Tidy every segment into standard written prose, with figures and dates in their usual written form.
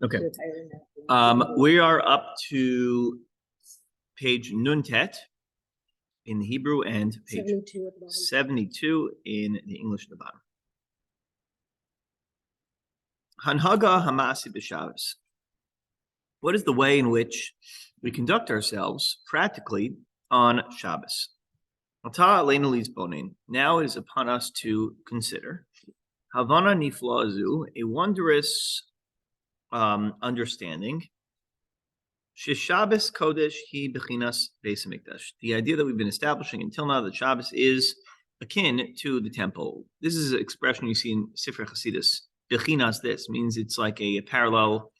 Okay. We are up to page Nuntet in the Hebrew and page 72 in the English at the bottom. Hanhaga Hamasi b'Shabbos. What is the way in which we conduct ourselves practically on Shabbos? Now it is upon us to consider Havana Niflazu, a wondrous understanding. Shabbos Kodesh hi bechinas Beis Hamikdash. The idea that we've been establishing until now that Shabbos is akin to the temple. This is an expression you see in Sifrei Chasidus. Bechinas, this means it's like a parallel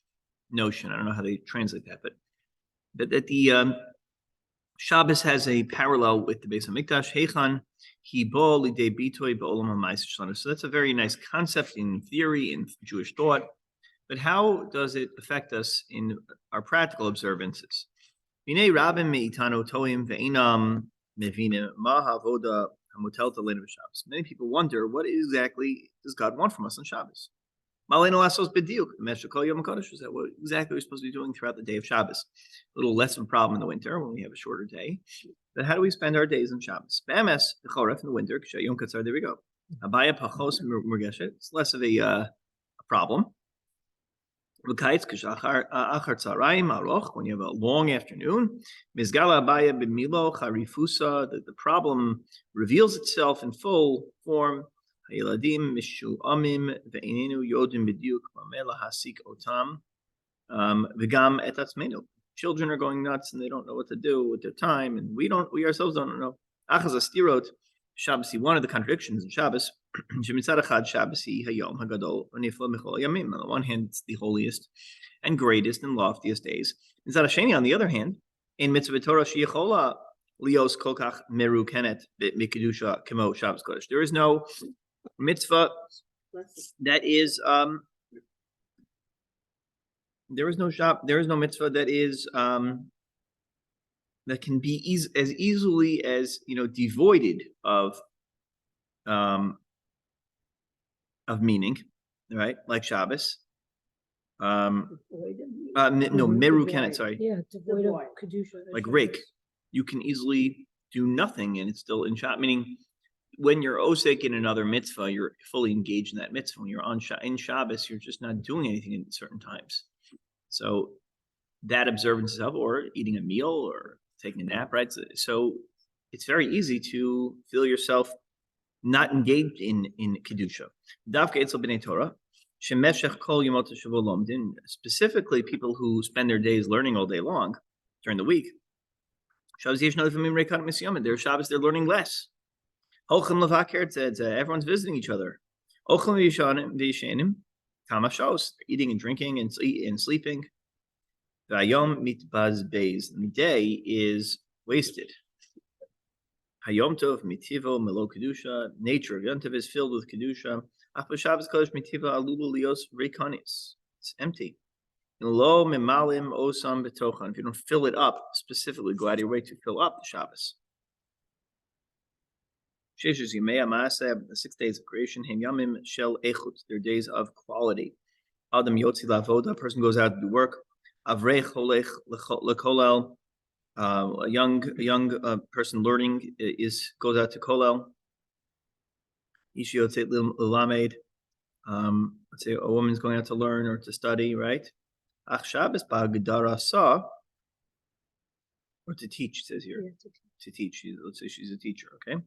notion. I don't know how they translate that, but that the Shabbos has a parallel with the Beis Hamikdash. Heichan hi bo lidei bitoy be'olam ha'ma'aser shlanu. So that's a very nice concept in theory, in Jewish thought. But how does it affect us in our practical observances? Many people wonder, what exactly does God want from us on Shabbos? What exactly are we supposed to be doing throughout the day of Shabbos? A little less of a problem in the winter when we have a shorter day. But how do we spend our days on Shabbos? In the winter, there we go. It's less of a problem. When you have a long afternoon, the problem reveals itself in full form. Children are going nuts and they don't know what to do with their time, and we ourselves don't know. Shabbos, one of the contradictions in Shabbos. On the one hand, it's the holiest and greatest and loftiest days. On the other hand, in mitzvah Torah lios kolkach merukenet mikidusha kemo Shabbos Kodesh. There is no mitzvah that is there is no mitzvah that is that can be as easily as devoided of meaning, right? Like Shabbos. Meru Kenet, sorry. Yeah, devoid of kedusha. Like rake. You can easily do nothing and it's still in Shabbos. Meaning, when you're osek in another mitzvah, you're fully engaged in that mitzvah. When you're in Shabbos, you're just not doing anything in certain times. So that observance of, or eating a meal or taking a nap, right? So it's very easy to feel yourself not engaged in kedusha. Davka etzel b'nei Torah, shemeshech kol yomot hashavua lomdin. Specifically, people who spend their days learning all day long during the week. Shabbos yesh nalifamim rekat misyamin. Their Shabbos, they're learning less. Holchem levaker said everyone's visiting each other. Holchem v'yishanim kama shos, eating and drinking and sleeping. V'ayom mitbaz beis. The day is wasted. Hayom Tov mitivo melo kedusha. Nature of Yom Tov is filled with kedusha. After Shabbos Kodesh mitiva alulu lios reikanis. It's empty. Lo mimalim osam betochan. If you don't fill it up specifically, go out of your way to fill up the Shabbos. Sheshes Yimei Maaseh, the 6 days of creation. Hem yamim shel echut. They're days of quality. Adam yotzi lavoda. A person goes out to do work. Avrei cholech lekolel. A young person learning goes out to Kolel. Let's say a woman's going out to learn or to study, right? Ach Shabbos ba'agdara sa, or to teach, it says here. Yeah, to teach. Let's say she's a teacher, okay?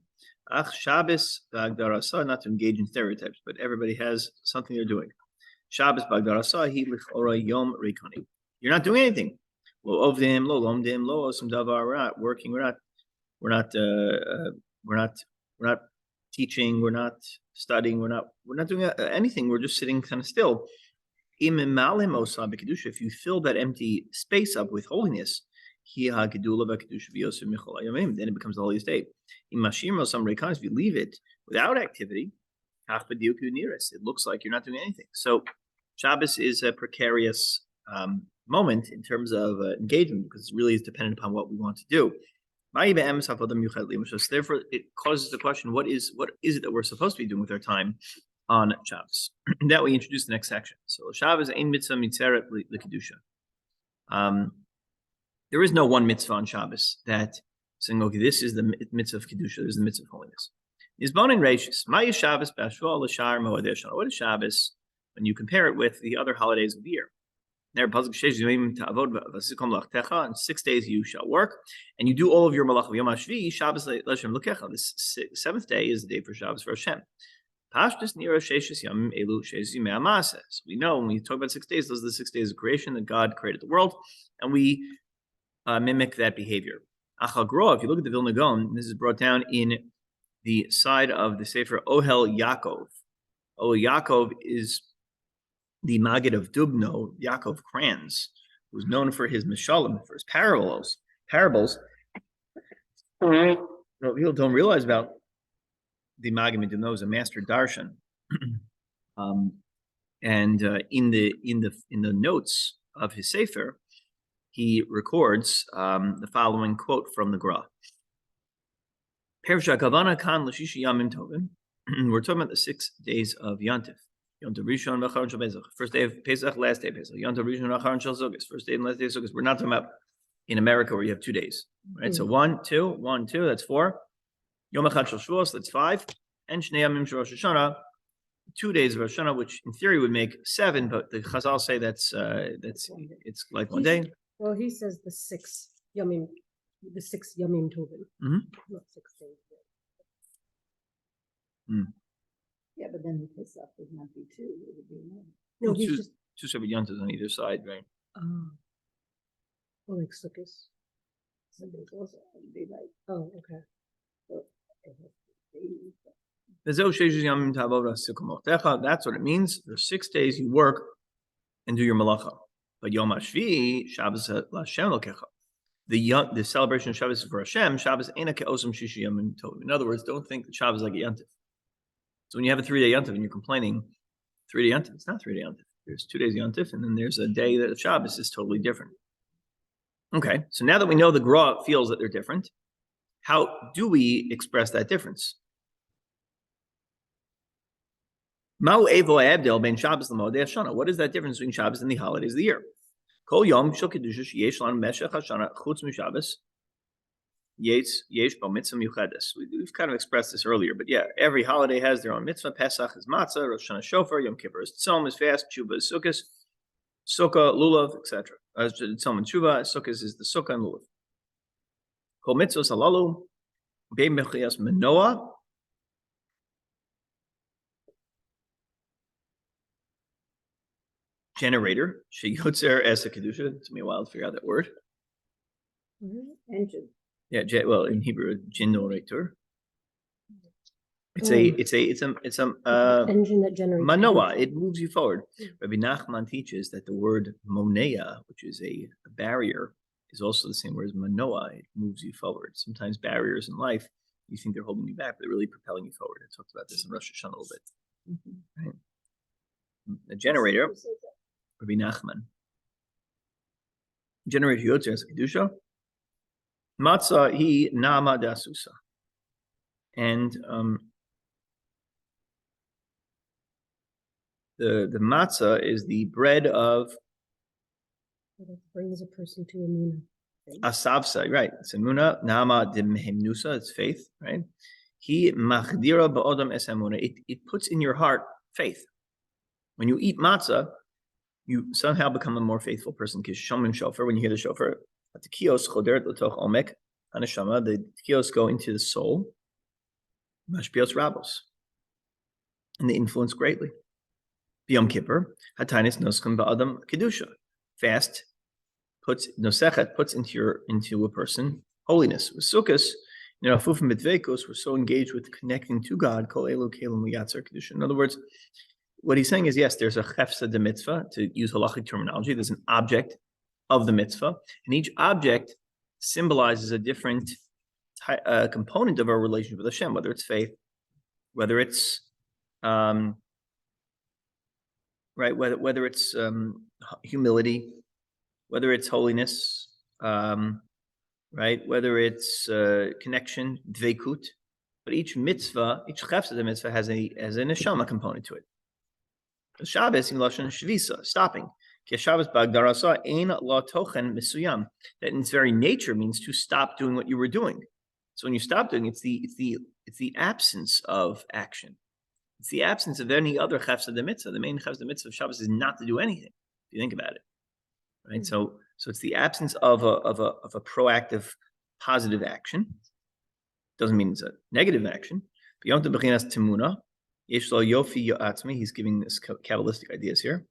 Ach Shabbos ba'agdara sa, not to engage in stereotypes, but everybody has something they're doing. Shabbos ba'agdara sa hi l'chora yom reikoni. You're not doing anything. Lo ovdim, lo lomdim, lo osam davar. We're not working. We're not teaching. We're not studying. We're not doing anything. We're just sitting kind of still. If you fill that empty space up with holiness, then it becomes the holiest day. If you leave it without activity, it looks like you're not doing anything. So Shabbos is a precarious moment in terms of engagement, because it really is dependent upon what we want to do. So therefore, it causes the question: what is it that we're supposed to be doing with our time? on Shabbos. That we introduce the next section. So Shabbos ein mitzvah mitzeret l'kedusha. There is no one mitzvah on Shabbos that saying, okay, this is the mitzvah of kedusha, this is the mitzvah of holiness. What is Shabbos when you compare it with the other holidays of the year? In 6 days you shall work, and you do all of your malach. This seventh day is the day for Shabbos for Hashem. We know when we talk about 6 days, those are the 6 days of creation that God created the world, and we mimic that behavior. If you look at the Vilna Gaon, this is brought down in the side of the Sefer Ohel Yaakov. Ohel Yaakov is the Maggid of Dubno, Yaakov Kranz, who's known for his mishalim, for his parables. People don't realize about the Maggid of Dubno is a master darshan, and in the notes of his Sefer, he records the following quote from the Gra. We're talking about the 6 days of Yantif. Yontav Rishon v'Acharon Shel Pesach. First day of Pesach, last day of Pesach. Yontav Rishon v'Acharon Shel Sukkos. First day and last day of Sukkos. We're not talking about in America where you have 2 days, right? So 1, 2, that's 4. Yom Echad Shel Shavuos, that's 5. And Shnei Yamim Shel Rosh Hashanah, 2 days of Rosh Hashanah, which in theory would make 7, but the Chazal say that's it's like 1 day. Well, he says the 6 Yamim Tovim, not 6 days. Yeah, but then the Pesach would not be 2, it would be 1. No, he's just, 2 separate yontas on either side, right? well, like Sukkos. Sundays also would be like, Oh, okay. That's what it means. There's 6 days you work and do your malacha. But Yom HaShvi, Shabbos LaHashem Lokecha. The celebration of Shabbos is for Hashem. Shabbos ena ke'osam shishi yamim tovim. In other words, don't think that Shabbos is like a yantif. So when you have a 3-day yantif and you're complaining, 3-day yantif, it's not 3-day yantif. There's 2 days yantif, and then there's a day that Shabbos is totally different. Okay, so now that we know the Gra feels that they're different, how do we express that difference? What is that difference between Shabbos and the holidays of the year? Kol yom shel kedusha sheyesh lanu meshech hashana chutz mishabbos yesh bo mitzvah miuchedes. We've kind of expressed this earlier, but yeah, every holiday has their own mitzvah. Pesach is matzah, Rosh Hashanah shofar, Yom Kippur is tzom, is fast, Tshuva is sukkos, sukkah, lulav, etc. Tzom and Tshuva, sukkos is the sukkah and lulav. Kol mitzvos halalu be'mechias menoah. Generator, sheyotzer es a kedusha. It took me a while to figure out that word. engine. Yeah, well, in Hebrew, generator. It's a Engine that generates manoah. It moves you forward. Rabbi Nachman teaches that the word monea, which is a barrier, is also the same word as manoah. It moves you forward. Sometimes barriers in life, you think they're holding you back, but they're really propelling you forward. I talked about this in Rosh Hashanah a little bit. Right? A generator, Rabbi Nachman. Generator yotzer as a kedusha. Matzah hi nama dasusa. And the matzah is the bread of That brings a person to Amuna. asavsa, right? It's emuna, nama dimhemnusa, it's faith, right? He machdira ba'odam es emuna. It puts in your heart faith. When you eat matzah, you somehow become a more faithful person. Because shomim shofar, when you hear the shofar, the kios choderet l'toch omek haneshama, the kios go into the soul, mashpios rabos, and they influence greatly. B'yom Kippur, hatainis noskum ba'adam kedusha. Fast puts into a person holiness. With sukkos, afufim mitvekos, we're so engaged with connecting to God. Kol elu kelim liyatzer kedusha. In other words, what he's saying is, yes, there's a chefsa de mitzvah, to use halachic terminology. There's an object of the mitzvah, and each object symbolizes a different component of our relationship with Hashem, whether it's faith, whether it's whether it's humility, whether it's holiness, right, whether it's connection, dveikut, But each mitzvah, each chefs of the mitzvah has a neshama component to it. Shabbos in lashon shvisa, stopping. Shabbos b'agdarasa ein la tochen misuyam. That in its very nature means to stop doing what you were doing. So when you stop doing, it's the absence of action. It's the absence of any other chefs of the mitzvah. The main chefs of the mitzvah of Shabbos is not to do anything. If you think about it, right? Mm-hmm. So it's the absence of a proactive, positive action. Doesn't mean it's a negative action. Beyond the bechinas timuna, yesh lo yofi yo'atzmi. He's giving this Kabbalistic ideas here.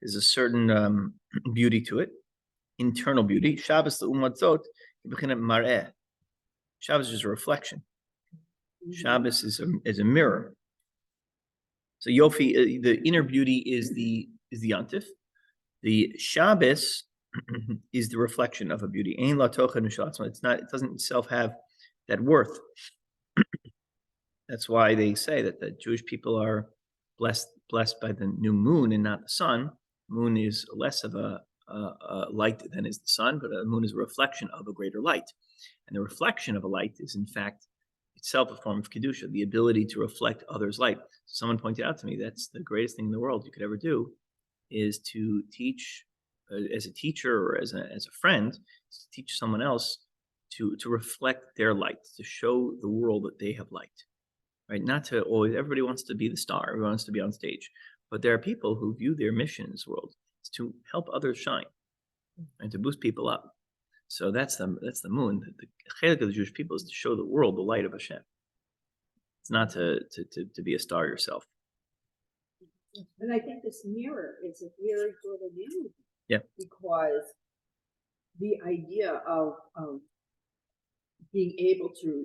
There's a certain beauty to it, internal beauty. Shabbos l'umatzot bechina mareh. Shabbos is a reflection. Shabbos is a mirror. So yofi, the inner beauty is the yontif. The Shabbos is the reflection of a beauty. Ein la tochen mishatzma. It doesn't itself have that worth. That's why they say that the Jewish people are blessed by the new moon and not the sun. Moon is less of a light than is the sun, but a moon is a reflection of a greater light. And the reflection of a light is, in fact, itself a form of kedusha, the ability to reflect others' light. Someone pointed out to me that's the greatest thing in the world you could ever do, is to teach as a teacher or as a friend, to teach someone else to reflect their light, to show the world that they have light. Right? Not to always, everybody wants to be the star, everyone wants to be on stage. But there are people who view their mission in this world is to help others shine and to boost people up. So that's the moon. The chilek of the Jewish people is to show the world the light of Hashem. It's not to be a star yourself. And I think this mirror is a very good analogy. Yeah. Because the idea of being able to,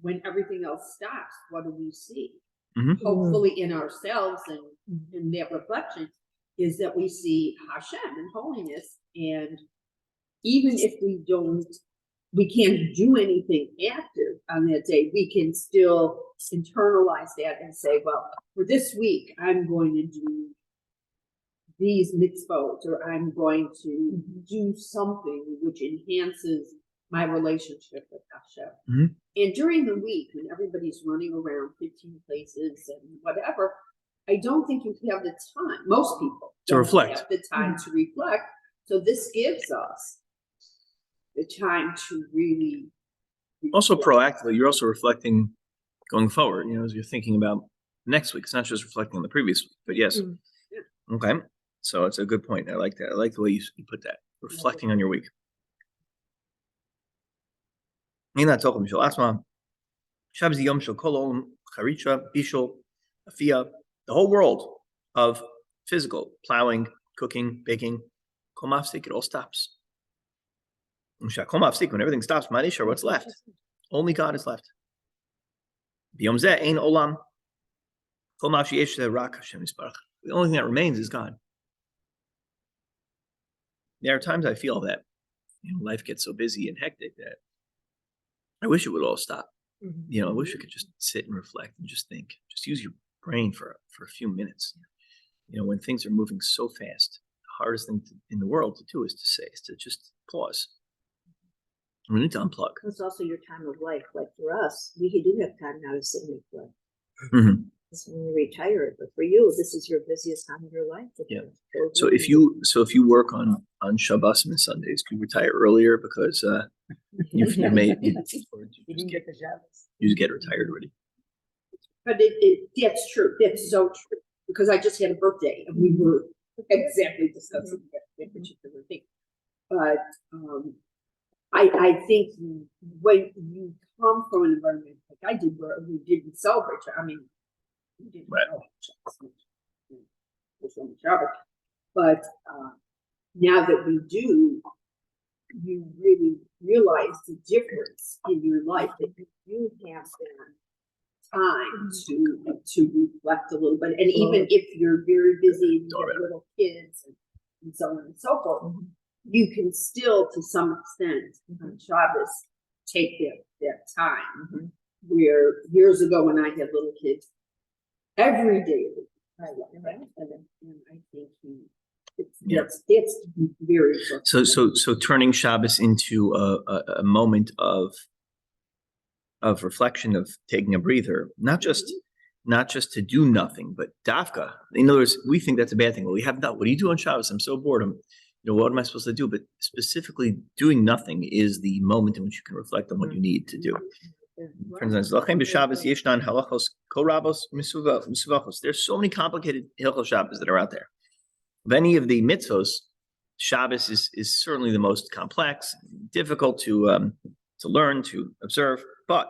when everything else stops, what do we see? Mm-hmm. Hopefully in ourselves and in that reflection is that we see Hashem and holiness. And even if we can't do anything active on that day, we can still internalize that and say, well, for this week, I'm going to do these mitzvot, or I'm going to do something which enhances my relationship with Hashem. Mm-hmm. And during the week, when everybody's running around 15 places and whatever, I don't think you have the time, most people to reflect, have the time to reflect. So this gives us the time to really reflect. Also proactively, you're also reflecting going forward, as you're thinking about next week. It's not just reflecting on the previous week, but yes. Yeah. Okay. So it's a good point. I like that. I like the way you put that. Reflecting on your week. The whole world of physical, plowing, cooking, baking, it all stops. When everything stops, what's left? Only God is left. The only thing that remains is God. There are times I feel that life gets so busy and hectic that I wish it would all stop. I wish I could just sit and reflect and just think. Just use your brain for a few minutes. When things are moving so fast, the hardest thing in the world to do is to just pause. We need to unplug. It's also your time of life. Like for us, we do have time now to sit and reflect. Mm-hmm. It's when you retire, but for you, this is your busiest time of your life. Yeah. So if you work on Shabbos and Sundays, can you retire earlier because you've made you didn't get the Shabbos. You just get retired already. But that's true. That's so true. Because I just had a birthday and we were exactly discussing that particular thing. But I think when you come from an environment like I did, where we didn't celebrate, we didn't celebrate, but now that we do, you really realize the difference in your life that you have that time to reflect a little bit. And even if you're very busy and you have little kids and so on and so forth, you can still, to some extent, on Shabbos, take that time. Where years ago when I had little kids, every day I and I think that's very so turning Shabbos into a moment of of reflection, of taking a breather, not just to do nothing, but dafka. In other words, we think that's a bad thing. Well, we have not. What do you do on Shabbos? I'm so bored. What am I supposed to do? But specifically, doing nothing is the moment in which you can reflect on what you need to do. There's so many complicated Hilchos Shabbos that are out there. Of any of the mitzvos, Shabbos is certainly the most complex, difficult to learn, to observe. But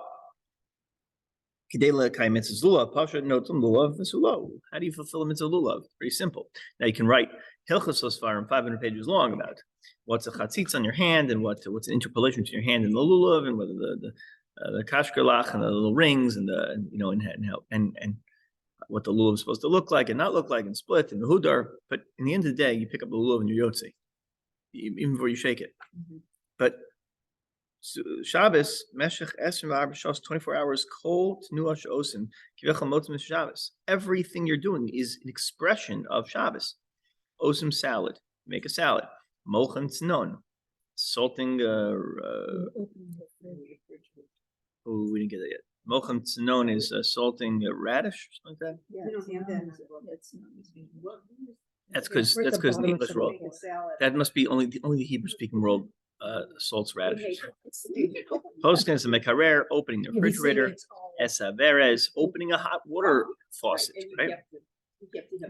how do you fulfill a mitzvah lulav? Pretty simple. Now you can write Hilchos Sfarim 500 pages long about what's a chatzitz on your hand and what's an interpolation between your hand and the lulav, and whether the kashkelach and the little rings and and what the lulav is supposed to look like and not look like, and split and the hudar. But in the end of the day, you pick up the lulav and you're yotze, even before you shake it. But Shabbos, Meshech 24 hours, kol tnuah she'osim kivechol motzim Shabbos. Everything you're doing is an expression of Shabbos. Osim salad, make a salad. Mochen tznon, salting. Oh, we didn't get that yet. Mochen tznon is salting a radish or something like that. We don't have that. That's because in the English world, that must be only the Hebrew-speaking world salts radishes. Posting is a mekarer, opening the refrigerator. Esaveres is opening a hot water faucet, right?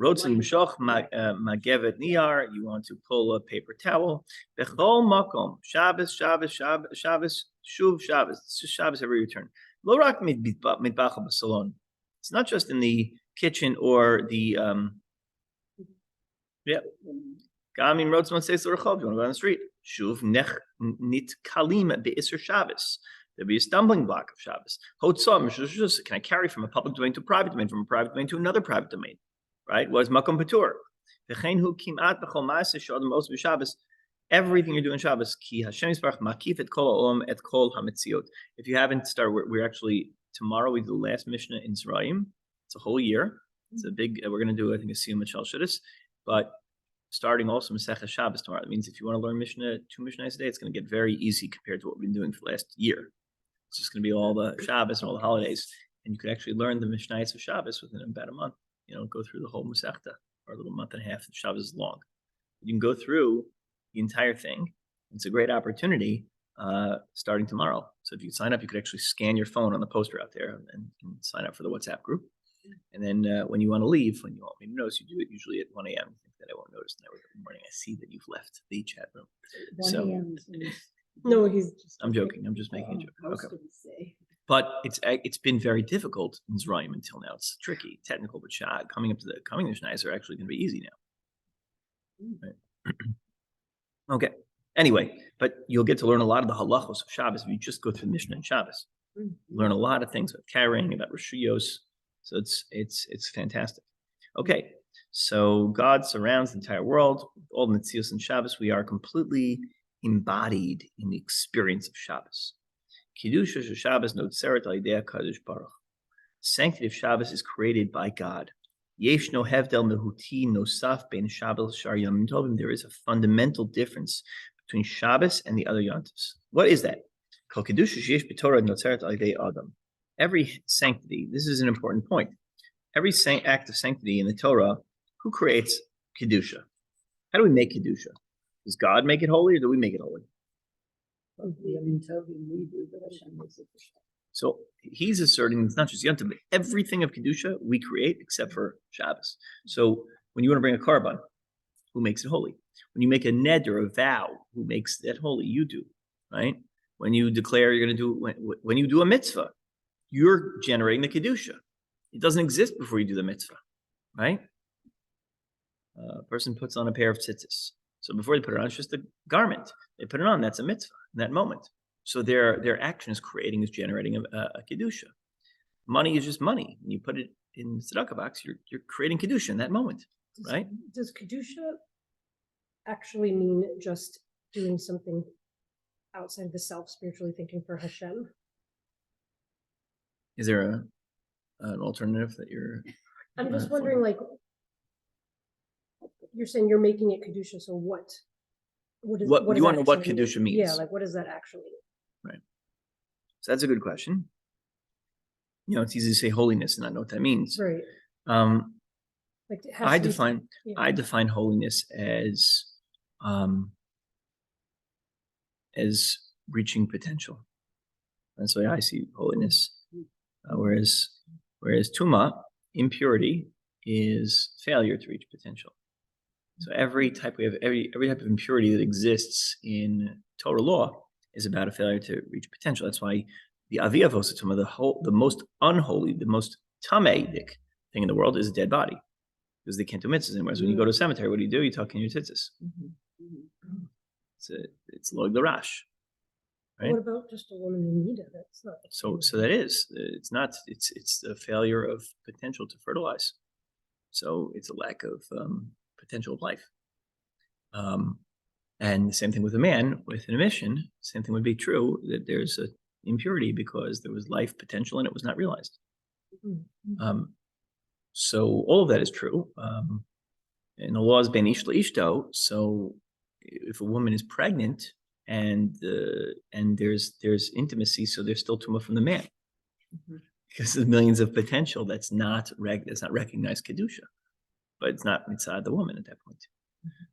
Rotzen mishoch magevet niyar. You want to pull a paper towel. Bechol makom Shabbos, Shabbos, Shabbos, Shabbos, shuv Shabbos. It's just Shabbos every return. Lo rak mitbachah b'salon. It's not just in the kitchen or the Gamin rotzen says the rechov. You want to go down the street. Shuv nech nit kalim be'isr Shabbos. There'll be a stumbling block of Shabbos. Hotzam, can I carry from a public domain to a private domain, from a private domain to another private domain? Right? What is makom patur? Everything you're doing Shabbos, ki Hashem yisbarach makif et kol ha'olam et kol hametziot. If you haven't started, we're actually tomorrow. We do the last Mishnah in Zerayim. It's a whole year. It's a big. We're going to do, I think, a siyum at Shal Shudis, but starting also Masechah Shabbos tomorrow. That means if you want to learn Mishnah, 2 Mishnahs a day, it's going to get very easy compared to what we've been doing for the last year. It's just going to be all the Shabbos and all the holidays, and you could actually learn the Mishnahs of Shabbos within about a month. Go through the whole Masechta, or a little month and a half. Shabbos is long. You can go through the entire thing. It's a great opportunity starting tomorrow. So if you sign up, you could actually scan your phone on the poster out there and sign up for the WhatsApp group. And then when you want to leave, when you want me to notice, you do it usually at 1 a.m. I think that I won't notice. And every morning I see that you've left the chat room. 1 a.m. No, he's just. I'm joking. I'm just making a joke. Okay. But it's been very difficult in Zerayim until now. It's tricky, technical, but coming up to the coming Mishnahs are actually going to be easy now. Right. Okay. Anyway, but you'll get to learn a lot of the halachos of Shabbos if you just go through the Mishnah and Shabbos. Learn a lot of things about carrying, about rishuyos. So it's fantastic. Okay, so God surrounds the entire world. All the Metzios and Shabbos, we are completely embodied in the experience of Shabbos. Kiddusha Shabbos notzeret al yedei HaKadosh Baruch. Sanctity of Shabbos is created by God. Yesh no hevdel mehuti nosaf ben Shabbos shar yomim tovim. There is a fundamental difference between Shabbos and the other yontos. What is that? Kol kiddusha sheyesh b'Torah notzeret al yedei Adam. Every sanctity, this is an important point. Every act of sanctity in the Torah, who creates Kedusha? How do we make Kedusha? Does God make it holy or do we make it holy? So he's asserting it's not just Yom Tov, but everything of Kedusha we create except for Shabbos. So when you want to bring a korban, who makes it holy? When you make a ned or a vow, who makes that holy? You do, right? When you declare you're going to do, when you do a mitzvah, you're generating the Kedusha. It doesn't exist before you do the mitzvah, right? A person puts on a pair of tzitzis. So before they put it on, it's just a garment. They put it on, that's a mitzvah in that moment. So their action is generating a Kedusha. Money is just money. When you put it in the tzedakah box, you're creating Kedusha in that moment, right? Does Kedusha actually mean just doing something outside the self, spiritually thinking for Hashem? Is there an alternative that you're? I'm just wondering, like, you're saying you're making it Kedusha, so what? What is? What you want to know what Kedusha means? Yeah, like what does that actually mean? Right. So that's a good question. it's easy to say holiness and not know what that means. Right. Um, Like it has I to be- define yeah. I define holiness as reaching potential. That's the way I see holiness. Whereas tuma, impurity, is failure to reach potential. So every type of impurity that exists in Torah law is about a failure to reach potential. That's why the aviyavos tuma, the most unholy, the most tameic thing in the world is a dead body, because they can't do mitzvahs anymore. So when you go to a cemetery, what do? You tuck in your tzitzis. It's log the rash. Right? What about just a woman in need of it? It's not. So that is, it's not, it's a failure of potential to fertilize. So it's a lack of potential of life. And the same thing with a man with an emission. Same thing would be true, that there's an impurity because there was life potential and it was not realized. So all of that is true. And the law is ben ish ishto. So if a woman is pregnant and there's intimacy, so there's still tuma from the man, because there's millions of potential that's not recognized kedusha, but it's not inside the woman at that point.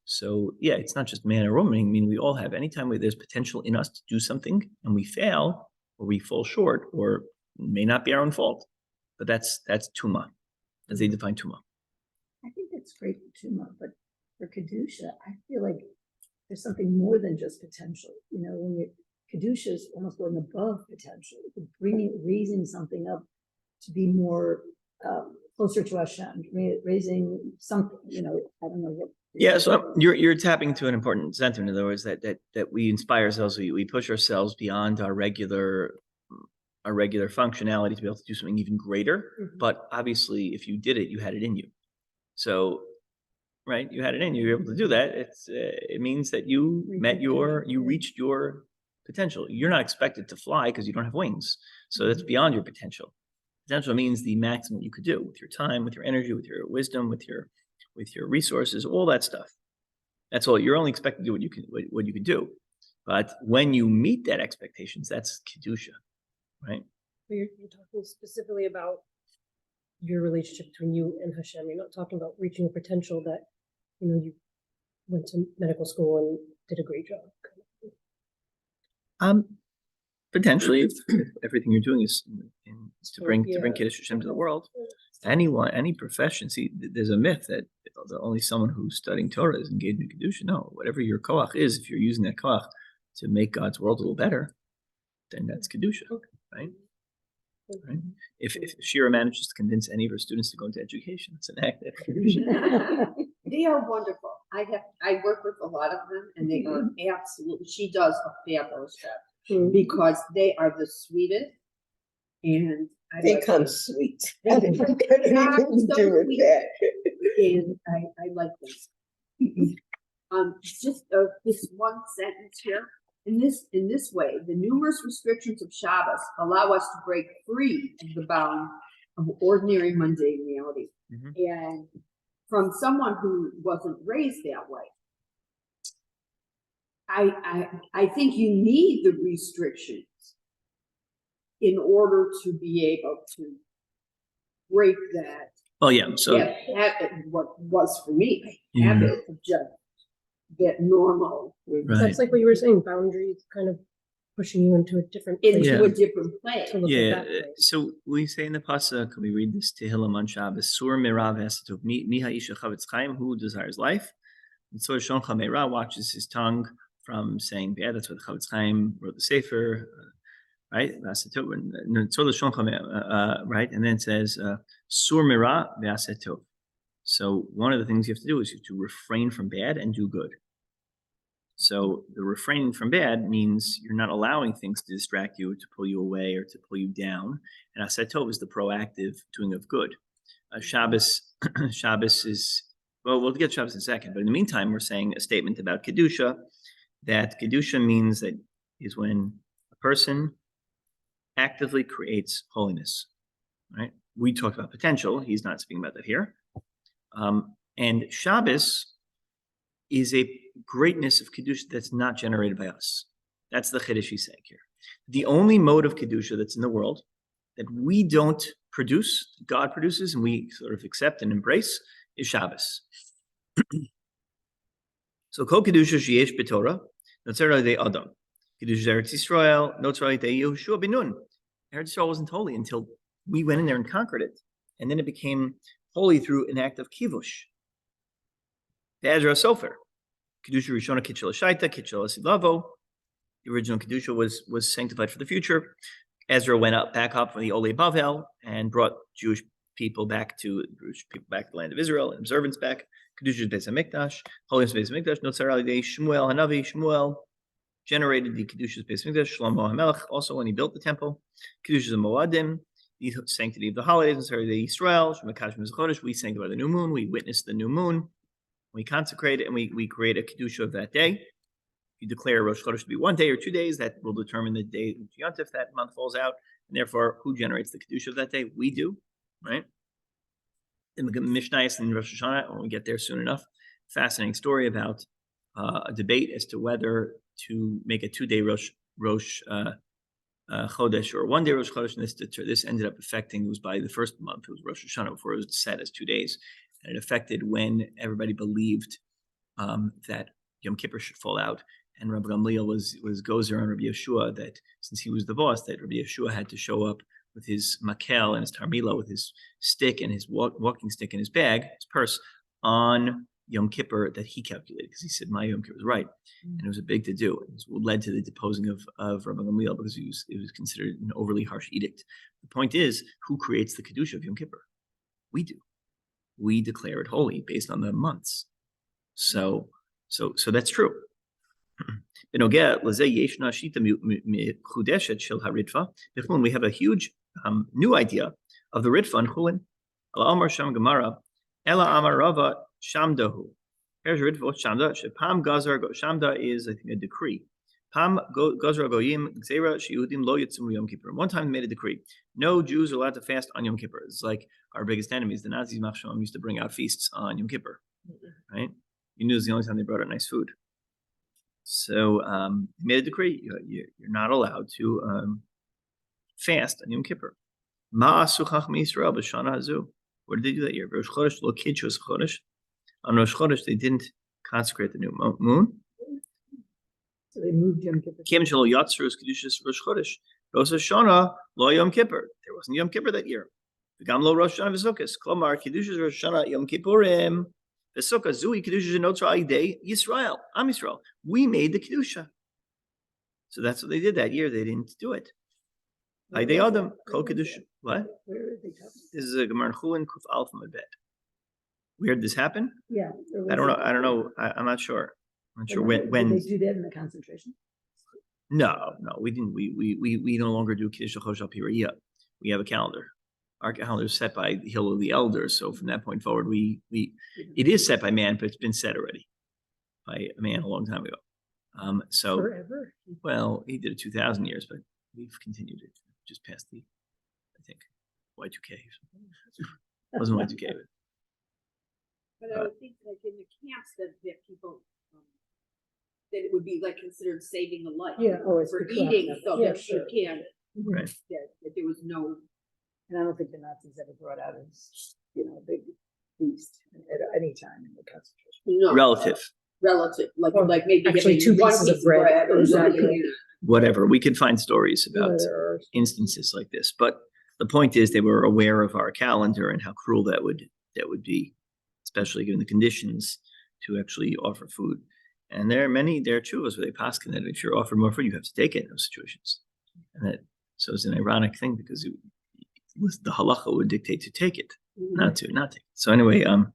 So yeah, it's not just man or woman. I mean, we all have. Anytime there's potential in us to do something and we fail or we fall short, or it may not be our own fault, but that's tuma, as they define tuma. I think that's great for Tuma, but for Kedusha, I feel like there's something more than just potential. When your Kedusha is almost going above potential, raising something up to be more closer to Hashem, raising something, I don't know what. Yeah, so you're tapping into an important sentiment. In other words, that we inspire ourselves, we push ourselves beyond our regular functionality to be able to do something even greater. But obviously, if you did it, you had it in you. So, right, you had it in you. You're able to do that. It means that you reached your potential. You're not expected to fly because you don't have wings. So that's beyond your potential. Potential means the maximum you could do with your time, with your energy, with your wisdom, with your resources, all that stuff. That's all. You're only expected to do what you can do. But when you meet that expectations, that's kedusha, right? You're talking specifically about your relationship between you and Hashem. You're not talking about reaching a potential that, you went to medical school and did a great job. Potentially, if everything you're doing is to bring Kiddush Hashem to the world. Any profession. See, there's a myth that only someone who's studying Torah is engaged in Kedusha. No, whatever your koach is, if you're using that koach to make God's world a little better, then that's Kedusha, right? Right? If Shira manages to convince any of her students to go into education, it's an act of Kedusha. They are wonderful. I work with a lot of them, and they are absolutely. She does a fabulous job because they are the sweetest, and They come sweet. I couldn't even do with that. And I like them. Just this one sentence here. In this way, the numerous restrictions of Shabbos allow us to break free of the bound of ordinary mundane reality. And from someone who wasn't raised that way, I think you need the restrictions in order to be able to break that. Oh yeah, so habit, what was for me, a habit of just that normal. Right. That's like what you were saying, boundaries kind of pushing you into a different place. Into a different place. To look at that place. So we say in the pasuk, can we read this Tehillim on Shabbos? Sur mirav esatov mi ha'isha chavetz chaim, who desires life. And so Shon Chameira watches his tongue from saying bad. That's what Chavetz Chaim wrote the Sefer, right? Right, and then it says sur mira ve'asetov. So one of the things you have to do is you have to refrain from bad and do good. So the refraining from bad means you're not allowing things to distract you, to pull you away, or to pull you down. And asetov is the proactive doing of good. Shabbos is, well, we'll get Shabbos in a second, but in the meantime, we're saying a statement about Kedusha, that Kedusha means that is when a person actively creates holiness, right? We talked about potential. He's not speaking about that here. And Shabbos is a greatness of Kedusha that's not generated by us. That's the Chiddush he's saying here. The only mode of Kedusha that's in the world that we don't produce, God produces, and we sort of accept and embrace, is Shabbos. So Kol Kedusha Sheyesh B'Torah, Notzer Al Yedei Adam. Kedusha Eretz Yisrael, Notzer Al Yedei Yehoshua ben Nun. Eretz Yisrael wasn't holy until we went in there and conquered it. And then it became holy through an act of kivush. Be'ezra Sofer. Kedusha Rishona Kitchel Shaita, Kitchel Asilavo. The original Kedusha was sanctified for the future. Ezra went back up from the Olei Bavel and brought Jewish people back to the land of Israel and observance back. Kedusha Beis Hamikdash, holiness Beis Hamikdash. Notzar al Yedei Shmuel Hanavi. Shmuel generated the Kedusha Beis Hamikdash. Shlomo HaMelech also when he built the temple. Kedusha Moadim, the sanctity of the holidays. Notzar al Yedei Yisrael. Shemakash Chodesh. We sanctify the new moon. We witness the new moon. We consecrate it and we create a Kedusha of that day. You declare Rosh Chodesh to be 1 day or 2 days, that will determine the day Yontif that month falls out. And therefore, who generates the Kedusha of that day? We do, right? In the Mishnayos and Rosh Hashanah, when we get there soon enough, fascinating story about a debate as to whether to make a 2-day Rosh Chodesh or a 1-day Rosh Chodesh. And this ended up affecting, it was by the first month, it was Rosh Hashanah before it was set as 2 days. And it affected when everybody believed that Yom Kippur should fall out. And Rabbi Gamliel was gozer on Rabbi Yeshua that since he was the boss, that Rabbi Yeshua had to show up with his makel and his tarmila, with his stick and his walking stick in his bag, his purse, on Yom Kippur that he calculated, because he said my Yom Kippur was right. And it was a big to do. It led to the deposing of Rabbi Gamliel because it was considered an overly harsh edict. The point is, who creates the Kedusha of Yom Kippur? We do. We declare it holy based on the months. So that's true. We have a huge new idea of the Ritva and Chulin. Amar Sham Gemara, Ela Amar Rava Shamdahu. Here's Ritva Shamda. Pam Gazar Shamda is, I think, a decree. Pam Gazar Goyim Gzeira Sheyudim Lo Yitzum Yom Kippur. One time they made a decree: no Jews are allowed to fast on Yom Kippur. It's like our biggest enemies, the Nazis. Machsham used to bring out feasts on Yom Kippur, right? You knew it was the only time they brought out nice food. So he made a decree: you're not allowed to fast on Yom Kippur. Ma'asu Chachmei Yisrael b'Shana Hazu. What did they do that year? Rosh Chodesh lo Kiddush Chodesh. On Rosh Chodesh, they didn't consecrate the new moon. So they moved Yom Kippur. Kim shelo yatzrus Kedushas Rosh Chodesh. Rosh Hashanah lo Yom Kippur. There wasn't Yom Kippur that year. V'gam lo Rosh Hashanah v'Sukkos. Klomar Kedushas Rosh Hashanah Yom Kippurim. V'Sukkos zui Kedushas Notzar al Yedei Yisrael. Am Yisrael. We made the Kedusha. So that's what they did that year. They didn't do it. Yedei Adam Kol Kedusha. What? Where are they talking? This is a Gemara in Chulin Kuf Alf Mebet. Where did this happen? Yeah. I don't know. I'm not sure. I'm not sure when. Did they do that in the concentration? No, we didn't. We no longer do Kiddush Chodesh Al Pi Re'iyah. We have a calendar. Our calendar is set by the Hill of the Elders. So from that point forward, it is set by man, but it's been set already by a man a long time ago. So Forever. well, he did it 2,000 years, but we've continued it just past the, I think, Y2K. It wasn't Y2K, But I would think like in the camps that people, that it would be like considered saving a life. Yeah, oh, it's For good eating, crap. so Yeah, that sure. you can, right? that there was no. And I don't think the Nazis ever brought out a big feast at any time in the concentration. No. Relative, like Or maybe actually giving 2 one pieces of piece bread, or exactly. something. Whatever. We could find stories Yeah, about there are. instances like this, but the point is they were aware of our calendar and how cruel that would be, especially given the conditions to actually offer food. And there are chuvas where they paskin that if you're offered more food, you have to take it in those situations. And so it's an ironic thing because the halacha would dictate to take it, not to take it. So anyway, but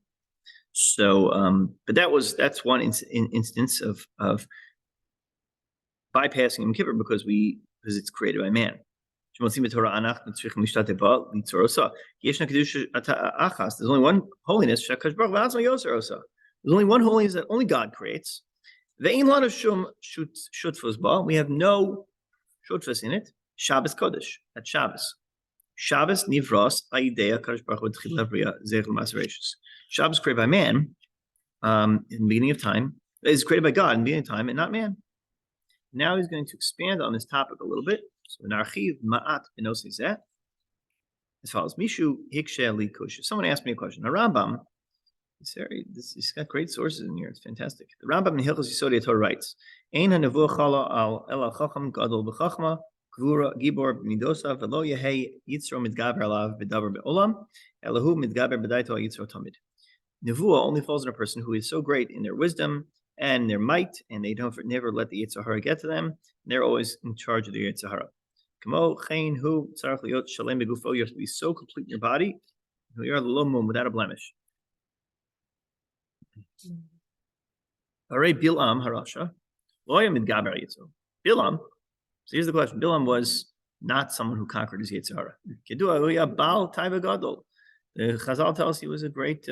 that's one instance of bypassing Yom Kippur because it's created by man. There's only one holiness. There's only one holiness that only God creates. We have no shutfas in it. Shabbos Kodesh, at Shabbos. Shabbos nivros aidea kadosh baruch hu tchilas bria zechel masereshus. Shabbos created by man in the beginning of time. Is created by God in the beginning of time and not man. Now he's going to expand on this topic a little bit. So narchiv ma'at b'nosei zeh. as follows: Mishu hikshe li kush. Someone asked me a question. The Rambam, he's got great sources in here. It's fantastic. The Rambam in Hilchos Yesod Torah writes, "Ein hanevuah chala al ela chacham gadol b'chachma gvura gibor b'midosa v'lo yehei yitzro midgaber alav b'davar be'olam elahu midgaber b'daito yitzro tamid." Nevuah only falls on a person who is so great in their wisdom and their might, and they don't never let the Yetzer Hara get to them. And they're always in charge of the Yetzer Hara. Kamo chen hu tzarich liot shalem begufo. You have to be so complete in your body. You are the lomum without a blemish. Arei Bilam harasha loya midgaber yitzro. Bilam. So here's the question: Bilam was not someone who conquered his Yetzer Hara. Kedua huya bal taiva gadol. The Chazal tells us he was a great.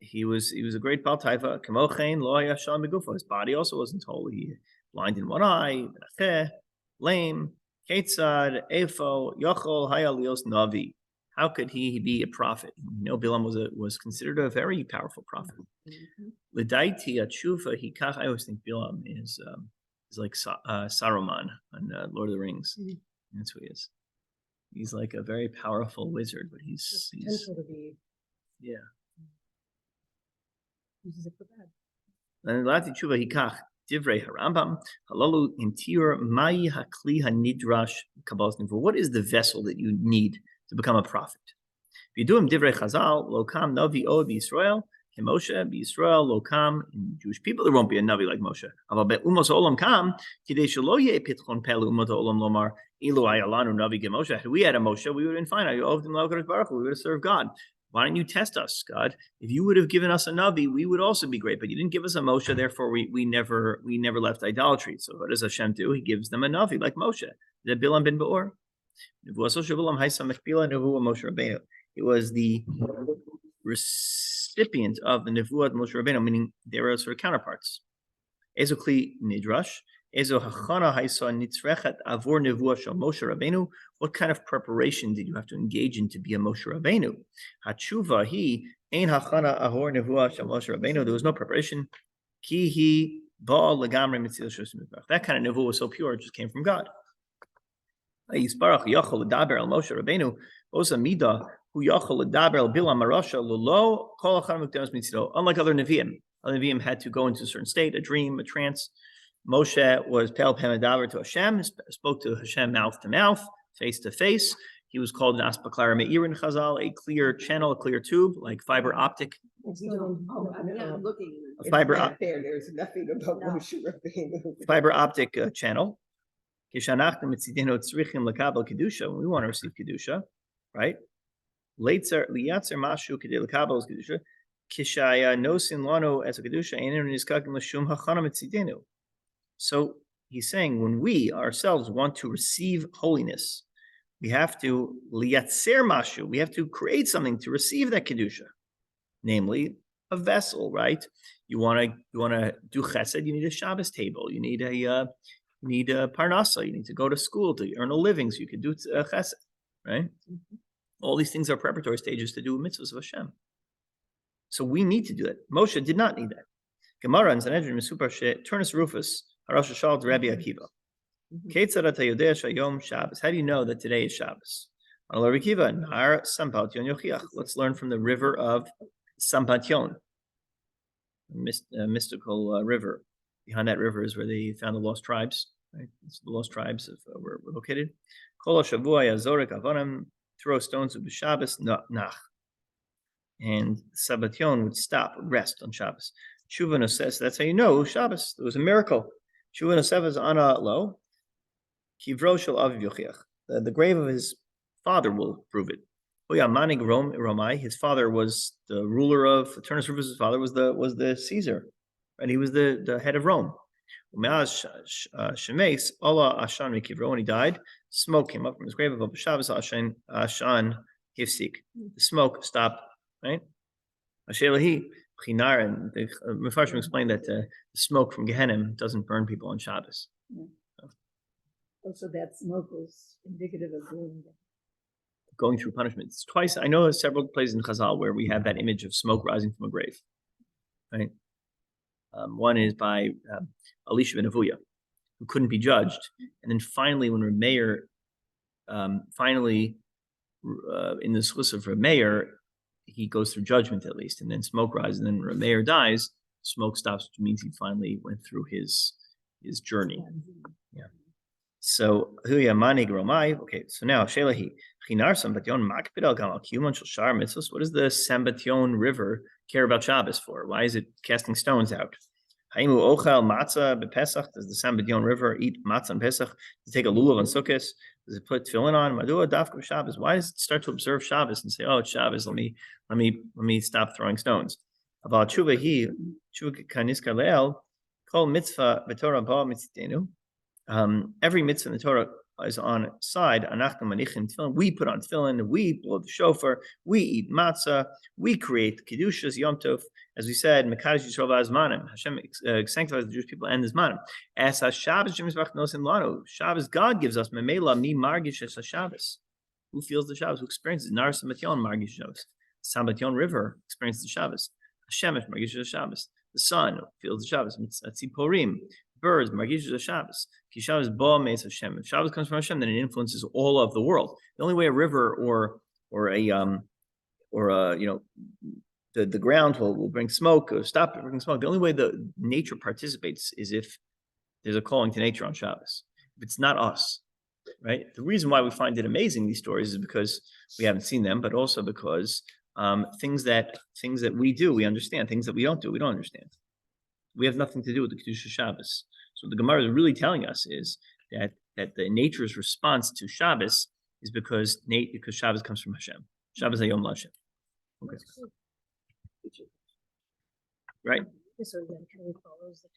He was a great Baal Taiva. Kamochein lo haya shalom begufo. His body also wasn't totally blind in one eye, lame. Ketzad efo yochol haya lios navi. How could he be a prophet? You know, Bilam was considered a very powerful prophet. L'daiti atshuva hikach. I always think Bilam is like Saruman on Lord of the Rings. That's who he is. He's like a very powerful wizard, but he's Potential to be, yeah. uses it for bad. And Lati Tshuva Hikach Divrei Harambam Halalu Intir Mai Hakli Hanidrash Kabbalas Nevuah. What is the vessel that you need to become a prophet? Viduim Divrei Chazal Lokam Navi O B'Yisrael Moshe B'Yisrael Lokam. In Jewish people there won't be a Navi like Moshe. Aval Umos Olam Kam Kidei Shelo Yeh Pitchon Pelu Umot Olam Lomar Ilu Ayalanu Navi Gemoshe. Had we had a Moshe, we would have been fine. We would have served God. Why don't you test us, God? If you would have given us a Navi, we would also be great. But you didn't give us a Moshe, therefore we never left idolatry. So what does Hashem do? He gives them a Navi like Moshe. The Bilam bin Beor. It was the recipient of the Nevuah Moshe Rabbeinu, meaning they were sort of counterparts. Ezokli Nidrash. Ezo hachana haisa nitzrechet avor nevuah shel Moshe Rabbeinu. What kind of preparation did you have to engage in to be a Moshe Rabbeinu? Hatshuva he ein hachana avor nevuah shel Moshe Rabbeinu. There was no preparation. Ki he baal legamre mitzil shos mizbach. That kind of nevuah was so pure; it just came from God. Yisbarach yachol ledaber el Moshe Rabbeinu osa mida hu yachol ledaber el Bilam marasha lolo kol achar mukdamas mitzilo. Unlike other neviim had to go into a certain state, a dream, a trance. Moshe was Pel Pemadavar to Hashem, spoke to Hashem mouth to mouth, face to face. He was called an Aspaklara Meir in Chazal, a clear channel, a clear tube, like fiber optic. Fiber There's nothing about Moshe Rabbeinu. Fiber optic channel. When we want to receive Kedusha, right? Liyatzer Mashu Kedei Lekabel Kedusha. Kishaya Nosin Lano as a Kedusha, Einu Nizkakim L'Shum Hachana Mitzidenu. So he's saying when we ourselves want to receive holiness, we have to liyatzer mashu. We have to create something to receive that kedusha, namely a vessel. Right? You want to do chesed. You need a Shabbos table. You need a parnasa. You need to go to school to earn a living so you can do chesed. Right? Mm-hmm. All these things are preparatory stages to do mitzvahs of Hashem. So we need to do that. Moshe did not need that. Gemara and Sanhedrin Mesupar Turnus Rufus. Harash Shal Rabbi Akiva. How do you know that today is Shabbos? Let's learn from the river of Sampation, a mystical river. Behind that river is where they found the lost tribes. Right? The lost tribes were located. Throw stones of Shabbos nach. And Sabbation would stop, would rest on Shabbos. Shuvah says that's how you know Shabbos. There was a miracle. Shuvah is ana lo. Kivro shel aviv yochiach. The grave of his father will prove it. Manig Romai. His father was the ruler of Turnus Rufus. His father was the Caesar, and he was the head of Rome. Shemeis Allah Ashan mikivro. When he died, smoke came up from his grave of Shabbos. Ashan hifsik. The smoke stopped. Right. Ashelahi. Chinar, and the Mefarshim explained that the smoke from Gehenna doesn't burn people on Shabbos. Yeah. Also, that smoke was indicative of going through punishment. It's twice. I know several places in Chazal where we have that image of smoke rising from a grave. Right. One is by Elisha ben Avuya, who couldn't be judged, and then finally, when Meir finally, in the Schluss of Rameir, he goes through judgment at least, and then smoke rises, and then Rameir dies. Smoke stops, which means he finally went through his journey. Yeah. So okay. So now Shelahi Chinar Sambation Makpid al Gamal Kuman Shal Mitzvos. What does the Sambation River care about Shabbos for? Why is it casting stones out? Haimu Ochal Matzah bePesach. Does the Sambation River eat matzah on Pesach? Does it take a lulav on Sukkot? Does it put tefillin on? Madua Dafka Shabbos. Why does it start to observe Shabbos and say, "Oh, it's Shabbos. Let me stop throwing stones"? About tshuva kaniska leel kol mitzvah b'torah ba mitzitenu. Every mitzvah in the Torah is on side. Anachnu manichin tefillin. We put on tefillin. We blow the shofar. We eat matzah. We create kedushas yom tov. As we said, mekadosh Yisrael v'azmanim. Hashem sanctifies the Jewish people and the zmanim. As Shabbos Shemizbach nosim lanu. Shabbos God gives us memela mi margish es Shabbos. Who feels the Shabbos? Who experiences Nar Sambatyon margish Shabbos? Sambatyon River experiences the Shabbos. Hashem margish es Shabbos. The sun feels the Shabbos. Tziporim. Birds, Margish Shabbos. Ki Shabbos ba meis Hashem. If Shabbos comes from Hashem, then it influences all of the world. The only way a river or the ground will bring smoke or stop bringing smoke. The only way the nature participates is if there's a calling to nature on Shabbos. If it's not us, right? The reason why we find it amazing, these stories, is because we haven't seen them, but also because things that we do, we understand. Things that we don't do, we don't understand. We have nothing to do with the Kedusha Shabbos. So what the Gemara is really telling us is that the nature's response to Shabbos is because Shabbos comes from Hashem. Shabbos Hayom Lashem. Okay. Right? This organically follows the